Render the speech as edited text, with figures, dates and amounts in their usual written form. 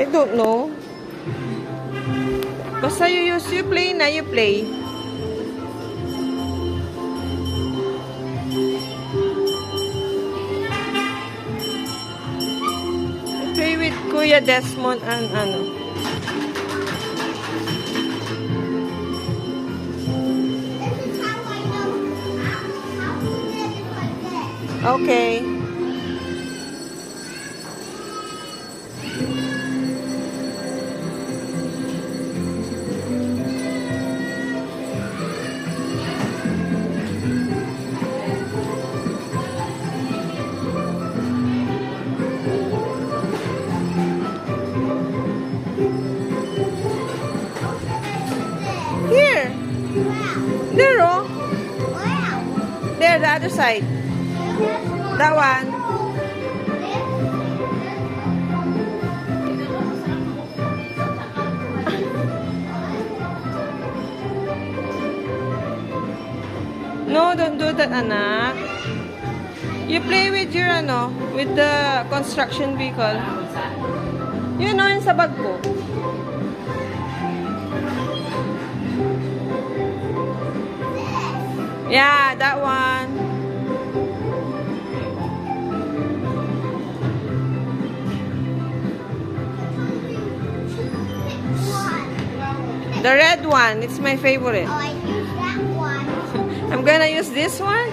I don't know. Basta you play na, you play. Play with Kuya Desmond and ano. Okay. Here. There, oh. There, the other side. That one. No, don't do that, anak. You play with your, ano, with the construction vehicle. You know, yung sa bag ko. Yeah, that one. The red one. It's my favorite. Oh, I use that one. I'm gonna use this one.